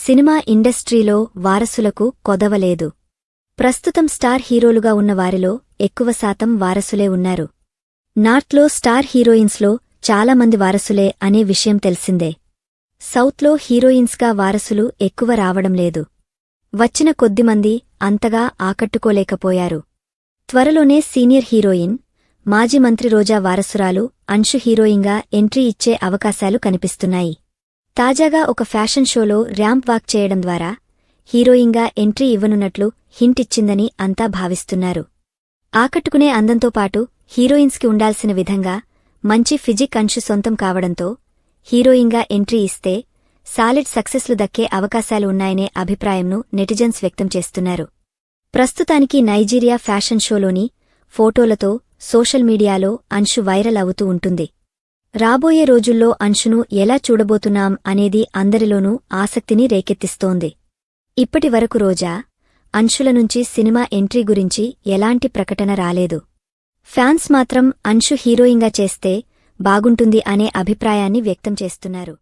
Cinema ఇండస్ట్రీలో వారసులకు కొదవలేదు. ప్రస్తుతం star హీరోలుగా ఉన్న వారిలో ఎక్కువ శాతం వారసులే ఉన్నారు. నార్త్లో స్టార్ హీరోయిన్స్లో చాలామంది వారసులే అనే విషయం తెలిసిందే. సౌత్లో హీరోయిన్స్గా వారసులు ఎక్కువ రావడం లేదు. వచ్చిన కొద్దిమంది అంతగా ఆకట్టుకోలేకపోయారు. త్వరలోనే సీనియర్ హీరోయిన్, మాజీ మంత్రి రోజా వారసురాలు అన్షు హీరోయిన్గా ఎంట్రీ ఇచ్చే అవకాశాలు కనిపిస్తున్నాయి. తాజాగా ఒక ఫ్యాషన్ షోలో ర్యాంప్ వాక్ చేయడం ద్వారా హీరోయిన్గా ఎంట్రీ ఇవ్వనున్నట్లు హింట్ ఇచ్చిందని అంతా భావిస్తున్నారు. ఆకట్టుకునే అందంతో పాటు హీరోయిన్స్కి ఉండాల్సిన విధంగా మంచి ఫిజిక్ అన్షు సొంతం కావడంతో హీరోయిన్గా ఎంట్రీ ఇస్తే సాలిడ్ సక్సెస్లు దక్కే అవకాశాలు ఉన్నాయనే అభిప్రాయంను నెటిజన్స్ వ్యక్తం చేస్తున్నారు. ప్రస్తుతానికి నైజీరియా ఫ్యాషన్ షోలోని ఫోటోలతో సోషల్ మీడియాలో అన్షు వైరల్ అవుతూ ఉంటుంది. రాబోయే రోజుల్లో అన్షును ఎలా చూడబోతున్నాం అనేది అందరిలోనూ ఆసక్తిని రేకెత్తిస్తోంది. ఇప్పటి వరకు రోజా, అన్షుల నుంచి సినిమా ఎంట్రీ గురించి ఎలాంటి ప్రకటన రాలేదు. ఫ్యాన్స్ మాత్రం అన్షు హీరోయిన్గా చేస్తే బాగుంటుంది అనే అభిప్రాయాన్ని వ్యక్తం చేస్తున్నారు.